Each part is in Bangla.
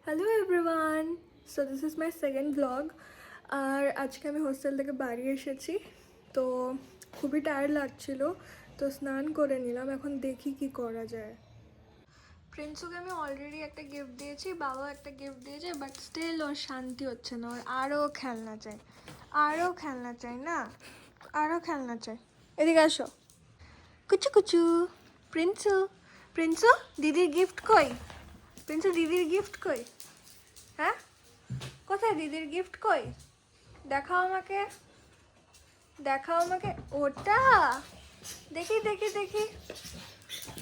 Hello everyone, so this is my second blog. আর আজকে আমি হোস্টেল থেকে বাড়ি এসেছি, তো খুবই টায়ার্ড লাগছিল, তো স্নান করে নিলাম। এখন দেখি কি করা যায়। প্রিন্সুকে আমি অলরেডি একটা গিফট দিয়েছি, বাবাও একটা গিফট দিয়েছে, বাট স্টিল ওর শান্তি হচ্ছে না। ওর আরও খেলনা চাই, আরও খেলনা চাই, না আরও খেলনা চাই। এদিকে আসো, কুচু কুচু। প্রিন্সু, প্রিন্সু দিদির গিফট কই? প্রিন্সু দিদির গিফট কই? হ্যাঁ, কোথায় দিদির গিফট কই? দেখাও আমাকে, দেখাও আমাকে। ওটা দেখি দেখি দেখি।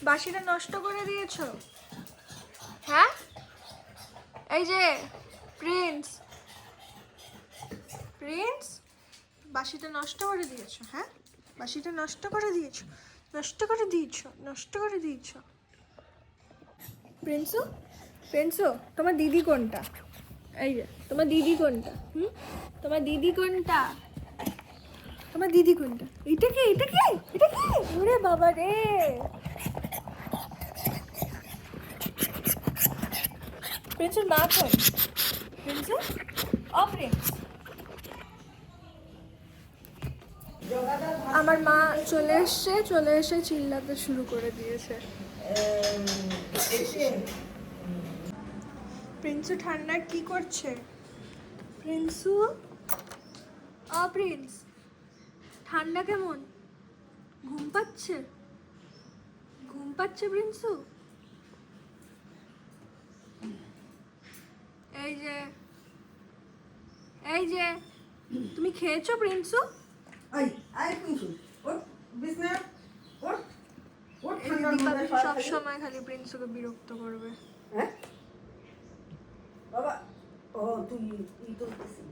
বাসিটা নষ্ট করে দিয়েছো? হ্যাঁ, এই যে প্রিন্স, প্রিন্স বাসিটা নষ্ট করে দিয়েছো? হ্যাঁ, বাসিটা নষ্ট করে দিয়েছো, নষ্ট করে দিয়েছো, নষ্ট করে দিয়েছো। প্রিন্সু, প্রিন্সু তোমার দিদি কোনটা? এই যে তোমার দিদি কোনটা? তোমার দিদি কোনটা? তোমার দিদি কোনটা? এটা কি, এটা কি, এটা কি? ওরে বাবা রে! প্রিন্সের মা কোন? প্রিন্সু, ও প্রিন্স। আমার মা চলে এসছে, চলে এসে চিল্লাতে শুরু করে দিয়েছে। প্রিন্সু ঠান্ডা কি করছে? প্রিন্সু, ও প্রিন্স, ঠান্ডা কেমন? ঘুম পাচ্ছে? ঘুম পাচ্ছে প্রিন্সু? এই যে, এই যে, তুমি খেয়েছো প্রিন্সু? আই আই প্রিন্সু ওঠ বিছনা ওঠ ওঠ এই ঠান্ডার দীপা মধ্যে বেশি সব সময় খালি প্রিন্সুকে বিরক্ত করবে। হ্যাঁ বাবা ও তুই ই করতেছিস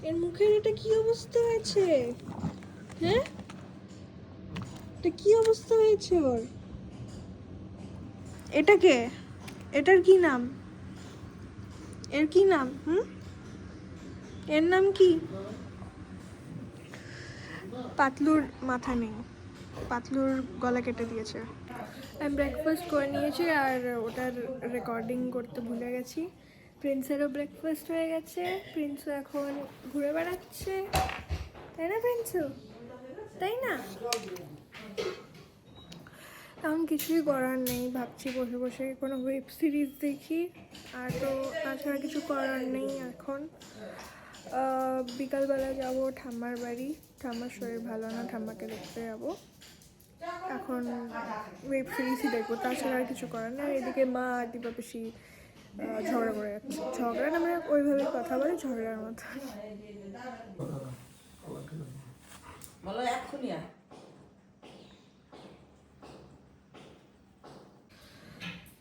এর মুখের এটা কি অবস্থা হয়েছে? হ্যাঁ, এটা কি অবস্থা হয়েছে ওর? এটা কে? এটার কি নাম? এর কি নাম? এর নাম কি? পাতলুর মাথা নেই, পাতলুর গলা কেটে দিয়েছে। আমি ব্রেকফাস্ট করে নিয়েছি আর ওটার রেকর্ডিং করতে ভুলে গেছি। প্রিন্সেরও ব্রেকফাস্ট হয়ে গেছে, প্রিন্সু এখন ঘুরে বেড়াচ্ছে, তাই না প্রিন্সু? তাই না? এখন কিছুই করার নেই, ভাবছি বসে বসে কোনো ওয়েব সিরিজ দেখি। আর তো তাছাড়া কিছু করার নেই এখন। বিকালবেলা যাব ঠাম্মার বাড়ি, ঠাম্মার শরীর ভালো না, ঠাম্মাকে দেখতে যাবো। এখন ওয়েব সিরিজই দেখবো, তাছাড়া আর কিছু করার নেই। আর এদিকে মা আর দীপা বেশি ঝগড়া করে যাচ্ছে। ঝগড়া না, মানে ওইভাবে কথা বলে ঝগড়ার মতো। বলো এক্ষুনি আয়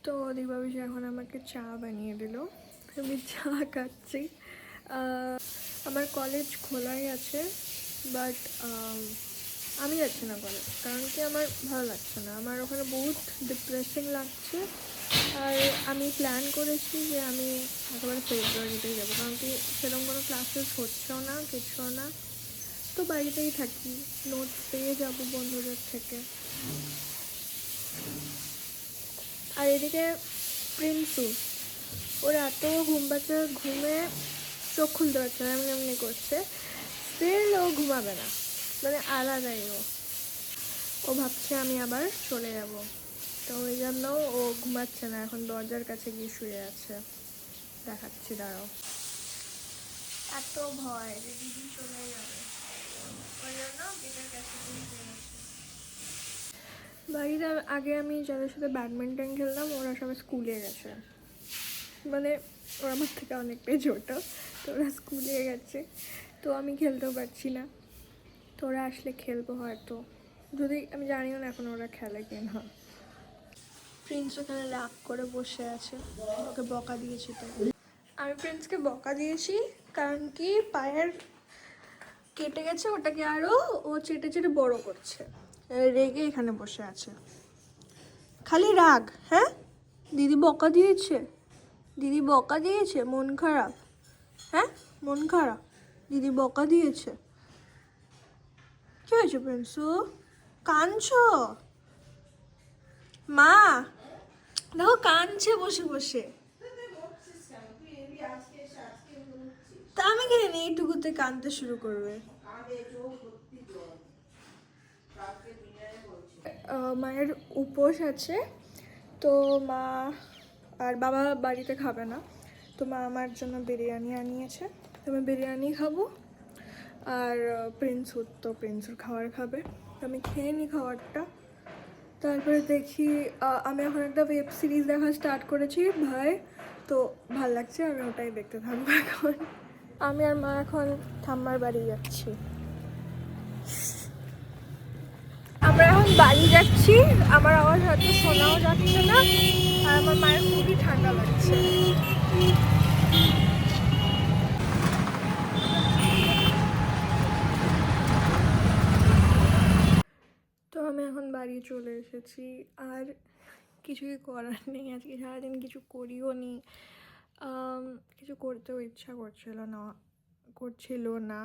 তো দীপা বেশি এখন আমাকে চা বানিয়ে দিল, আমি চা খাচ্ছি। আমার কলেজ খোলাই আছে, বাট আমি যাচ্ছি না কলেজ, কারণ কি আমার ভালো লাগছে না, আমার ওখানে বহুত ডিপ্রেসিং লাগছে। আর আমি প্ল্যান করেছি যে আমি একেবারে ফেব্রুয়ারিতেই যাবো, কারণ কি সেরকম কোনো ক্লাসেস হচ্ছেও না, কিছুও না, তো বাড়িতেই থাকি, নোটস পেয়ে যাবো বন্ধুদের থেকে। আর এদিকে প্রিন্সু, ওর এত ঘুম পাচ্ছে, ঘুমে চোখ খুলতে পারছে না, এমনি এমনি করছে। স্টিল ও ঘুমাবে না, মানে আলাদাই ও ভাবছে আমি আবার চলে যাব, তো ওই জন্য ও ঘুমাচ্ছে না, এখন দরজার কাছে গিয়ে শুয়ে আছে। দেখাচ্ছি, দাঁড়াও। এত ভয় যে দিদি চলে যাবে, ওই জন্য গেটের কাছে গিয়ে শুয়ে আছে। বাড়িতে আগে আমি যাদের সাথে ব্যাডমিন্টন খেলতাম ওরা সবাই স্কুলে গেছে, মানে ওরা আমার থেকে অনেকটাই ছোটো, তো ওরা স্কুলে গেছে, তো আমি খেলতেও পারছি না। তো ওরা আসলে খেলবো হয়তো, যদি, আমি জানিও না এখন ওরা খেলে কি না। প্রিন্স ওখানে রাগ করে বসে আছে, ওকে বকা দিয়েছি। তো আমি প্রিন্সকে বকা দিয়েছি, কারণ কি পায়ের কেটে গেছে, ওটাকে আরও ও চেটে চেটে বড় করছে, রেগে এখানে বসে আছে, খালি রাগ। হ্যাঁ, দিদি বকা দিয়েছে, দিদি বকা দিয়েছে, মন খারাপ? হ্যাঁ, মন খারাপ, দিদি বকা দিয়েছে। কি হয়েছে প্রিন্সু, কাঁদছো? মা দেখো কাঁদছে বসে বসে। তা আমি জানি এইটুকুতে কাঁদতে শুরু করবে। মায়ের উপোস আছে, তো মা আর বাবা বাড়িতে খাবে না, তো মা আমার জন্য বিরিয়ানি আনিয়েছে, তো আমি বিরিয়ানি খাবো। আর প্রিন্সুর খাবার খাবে, তো আমি খেয়ে নিই খাবারটা। তারপরে দেখি আমি এখন একটা ওয়েব সিরিজ দেখা স্টার্ট করেছি ভাই, তো ভাল লাগছে, আমি ওটাই দেখতে থাকবো এখন। আমি আর মা এখন ঠাম্মার বাড়ি যাচ্ছি। আমরা এখন বাড়ি যাচ্ছি, আমার আওয়াজ হয়তো শোনাও যাচ্ছে না, আর আমার মায়ের খুবই ঠান্ডা লাগছে। তো আমি এখন বাড়ি চলে এসেছি, আর কিছুই করার নেই, আজকে সারাদিন কিছু করিও নি, কিছু করতেও ইচ্ছা করছিল না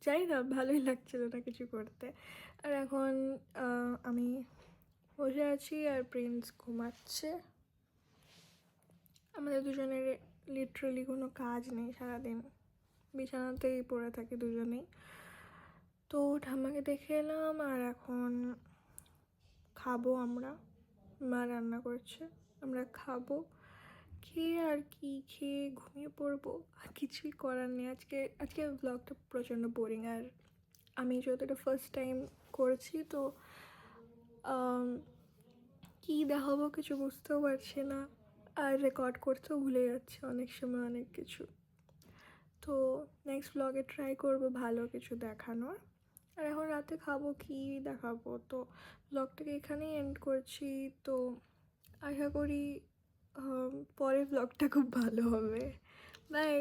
যাই না, ভালোই লাগছিল না কিছু করতে। আর এখন আমি বসে আছি আর প্রিন্স ঘুমাচ্ছে। আমাদের দুজনের লিটারালি কোনো কাজ নেই, সারাদিন বিছানাতেই পড়ে থাকি দুজনেই। তো ঠাম্মাকে দেখে এলাম, আর এখন খাবো আমরা, মা রান্না করছে, আমরা খাবো, খেয়ে আর কি খেয়ে ঘুমিয়ে পড়বো, আর কিছুই করার নেই। আজকে ব্লগটা প্রচণ্ড বোরিং, আর আমি যেহেতু এটা ফার্স্ট টাইম করছি, তো কী দেখাবো কিছু বুঝতেও পারছি না, আর রেকর্ড করতেও ভুলে যাচ্ছি অনেক সময় অনেক কিছু। তো নেক্সট ব্লগে ট্রাই করবো ভালো কিছু দেখানোর। আর এখন রাতে খাবো, কি দেখাবো, তো ব্লগটাকে এখানেই এন্ড করছি। তো আশা করি পরের ব্লগটা খুব ভালো হবে। বাই।